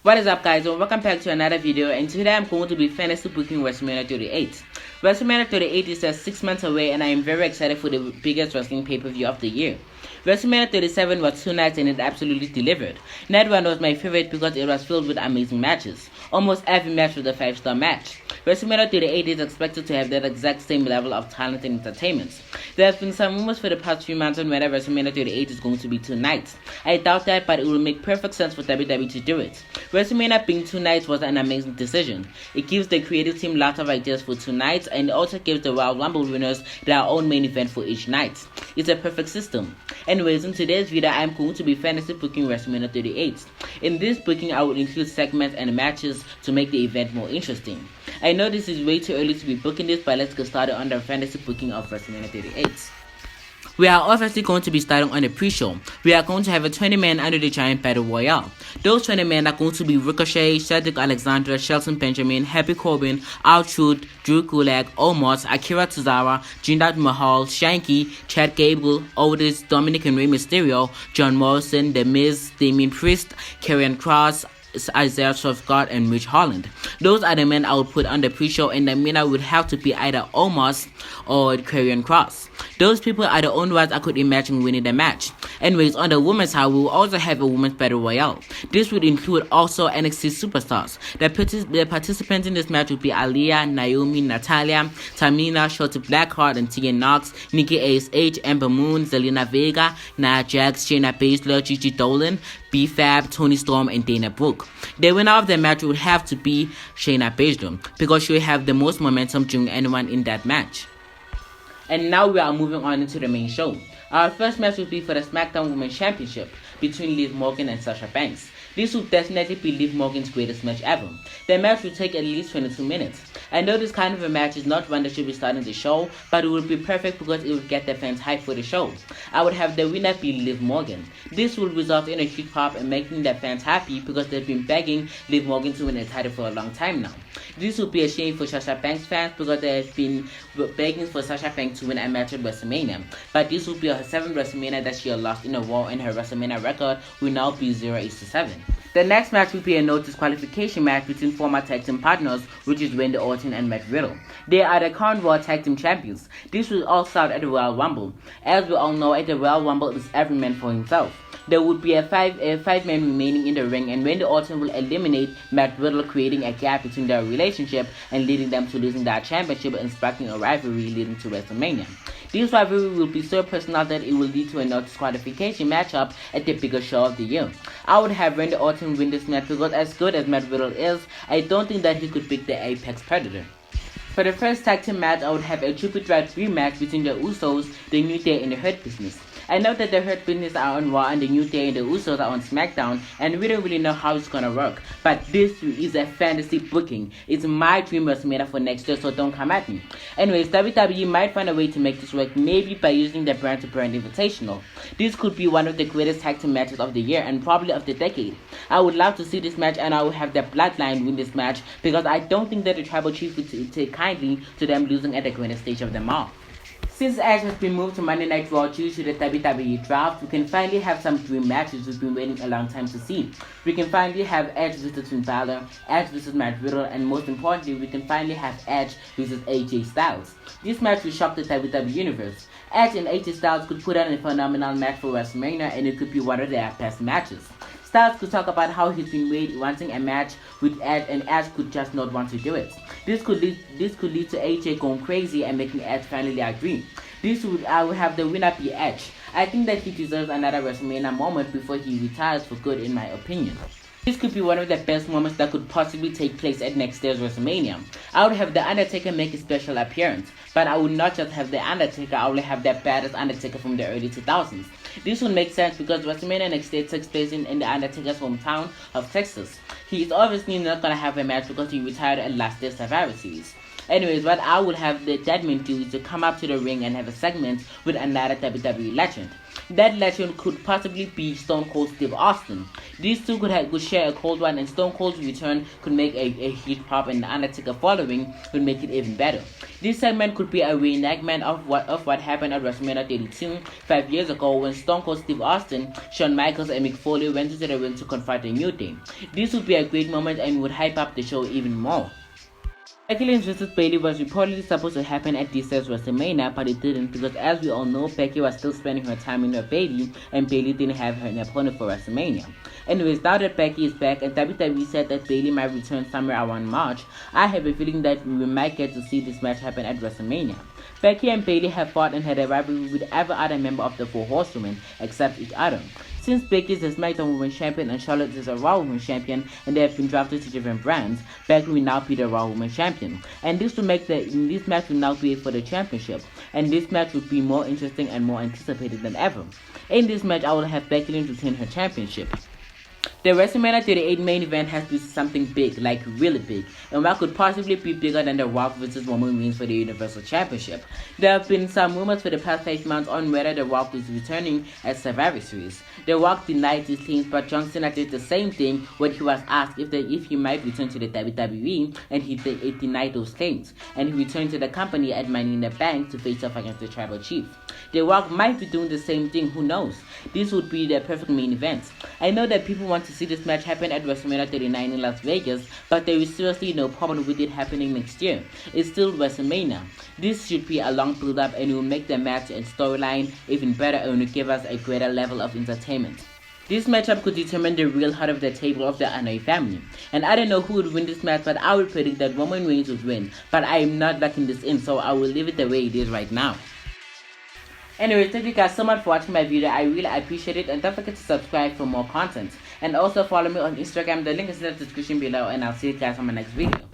What is up, guys, and welcome back to another video. And today I'm going to be fantasy booking WrestleMania 38. WrestleMania 38 is just 6 months away, and I am very excited for the biggest wrestling pay-per-view of the year. WrestleMania 37 was 2 nights and it absolutely delivered. Night 1 was my favorite because it was filled with amazing matches. Almost every match was a 5-star match. WrestleMania 38 is expected to have that exact same level of talent and entertainment. There have been some rumors for the past few months on whether WrestleMania 38 is going to be 2 nights. I doubt that, but it will make perfect sense for WWE to do it. WrestleMania being 2 nights was an amazing decision. It gives the creative team lots of ideas for 2 nights, and it also gives the Royal Rumble winners their own main event for each night. It's a perfect system. Anyways, in today's video, I'm going to be fantasy booking WrestleMania 38. In this booking, I will include segments and matches to make the event more interesting. I know this is way too early to be booking this, but let's get started on the fantasy booking of WrestleMania 38. We are obviously going to be starting on the pre-show. We are going to have a 20-man Under the Giant Battle Royale. Those 20 men are going to be Ricochet, Cedric Alexander, Shelton Benjamin, Happy Corbin, R-Truth, Drew Gulak, Omos, Akira Tozawa, Jinder Mahal, Shanky, Chad Gable, Otis, Dominic and Rey Mysterio, John Morrison, The Miz, Damian Priest, Karrion Kross, Isaiah Swerve, and Rich Holland. Those are the men I would put on the pre-show, and the winner would have to be either Omos or Karrion Kross. Those people are the only ones I could imagine winning the match. Anyways, on the women's side, we will also have a women's battle royale. This would include also NXT superstars. The participants in this match would be Aliyah, Naomi, Natalia, Tamina, Shotzi Blackheart, and Tegan Nox, Nikki ASH, Ember Moon, Zelina Vega, Nia Jax, Shayna Baszler, Gigi Dolan, B-Fab, Toni Storm, and Dana Brooke. The winner of the match would have to be Shayna Baszler because she will have the most momentum during anyone in that match. And now we are moving on into the main show. Our first match will be for the SmackDown Women's Championship between Liv Morgan and Sasha Banks. This will definitely be Liv Morgan's greatest match ever. The match will take at least 22 minutes. I know this kind of a match is not one that should be starting the show, but it would be perfect because it would get the fans hyped for the show. I would have the winner be Liv Morgan. This would result in a huge pop and making the fans happy because they've been begging Liv Morgan to win the title for a long time now. This would be a shame for Sasha Banks fans because they have been begging for Sasha Banks to win a match at WrestleMania. But this would be her 7th WrestleMania that she had lost in a row, and her WrestleMania record will now be 0-7. The next match will be a no disqualification match between former tag team partners, which is Randy Orton and Matt Riddle. They are the current Raw Tag Team Champions. This will all start at the Royal Rumble. As we all know, at the Royal Rumble, it's every man for himself. There would be a five men remaining in the ring, and Randy Orton will eliminate Matt Riddle, creating a gap between their relationship and leading them to losing their championship and sparking a rivalry leading to WrestleMania. This rivalry will be so personal that it will lead to a no disqualification matchup at the biggest show of the year. I would have Randy Orton win this match because as good as Matt Riddle is, I don't think that he could beat the Apex Predator. For the first tag team match, I would have a triple threat rematch between the Usos, the New Day, and the Hurt Business. I know that the Hurt Business are on Raw and the New Day and the Usos are on SmackDown, and we don't really know how it's gonna work. But this is a fantasy booking. It's my dream WrestleMania for next year, so don't come at me. Anyways, WWE might find a way to make this work, maybe by using the Brand to Brand Invitational. This could be one of the greatest tag team matches of the year and probably of the decade. I would love to see this match, and I would have the Bloodline win this match because I don't think that the Tribal Chief would take kindly to them losing at the greatest stage of them all. Since Edge has been moved to Monday Night Raw due to the WWE draft, we can finally have some dream matches we've been waiting a long time to see. We can finally have Edge vs Finn Balor, Edge vs Matt Riddle, and most importantly, we can finally have Edge vs AJ Styles. This match will shock the WWE universe. Edge and AJ Styles could put on a phenomenal match for WrestleMania, and it could be one of their best matches. Styles could talk about how he's been wanting a match with Edge, and Edge could just not want to do it. This could lead to AJ going crazy and making Edge finally agree. I would have the winner be Edge. I think that he deserves another WrestleMania moment before he retires for good, in my opinion. This could be one of the best moments that could possibly take place at next year's WrestleMania. I would have The Undertaker make a special appearance, but I would not just have The Undertaker, I would have the baddest Undertaker from the early 2000s. This would make sense because WrestleMania next year takes place in The Undertaker's hometown of Texas. He is obviously not going to have a match because he retired at last year's Survivor Series. Anyways, what I would have the Deadman do is to come up to the ring and have a segment with another WWE legend. That legend could possibly be Stone Cold Steve Austin. These two could share a cold one, and Stone Cold's return could make a huge pop, and the Undertaker following would make it even better. This segment could be a reenactment of what happened at WrestleMania 32 5 years ago when Stone Cold Steve Austin, Shawn Michaels, and Mick Foley went into the ring to confront the New Day. This would be a great moment and would hype up the show even more. Becky Lynch vs. Bayley was reportedly supposed to happen at this year's WrestleMania, but it didn't because, as we all know, Becky was still spending her time with Bayley, and Bayley didn't have an opponent for WrestleMania. Anyways, now that Becky is back and WWE said that Bayley might return somewhere around March, I have a feeling that we might get to see this match happen at WrestleMania. Becky and Bayley have fought and had a rivalry with every other member of the Four Horsewomen except each other. Since Becky is a SmackDown Women's Champion and Charlotte is a Raw Women's Champion and they have been drafted to different brands, Becky will now be the Raw Women's Champion. And this match will now be for the championship. And this match would be more interesting and more anticipated than ever. In this match, I will have Becky Lynch retain her championship. The WrestleMania 38 main event has to be something big, like really big, and what could possibly be bigger than The Rock vs. Roman Reigns for the Universal Championship. There have been some rumors for the past 5 months on whether The Rock is returning at Survivor Series. The Rock denied these claims, but John Cena did the same thing when he was asked if he might return to the WWE, and he denied those claims, and he returned to the company at Money in the Bank to face off against the Tribal Chief. The Rock might be doing the same thing, who knows? This would be the perfect main event. I know that people want to see this match happen at WrestleMania 39 in Las Vegas, but there is seriously no problem with it happening next year. It's still WrestleMania. This should be a long build up and it will make the match and storyline even better and will give us a greater level of entertainment. This matchup could determine the real heart of the table of the Anoa'i family. And I don't know who would win this match, but I would predict that Roman Reigns would win. But I am not locking this in, so I will leave it the way it is right now. Anyway, thank you guys so much for watching my video. I really appreciate it, and don't forget to subscribe for more content. And also follow me on Instagram. The link is in the description below, and I'll see you guys on my next video.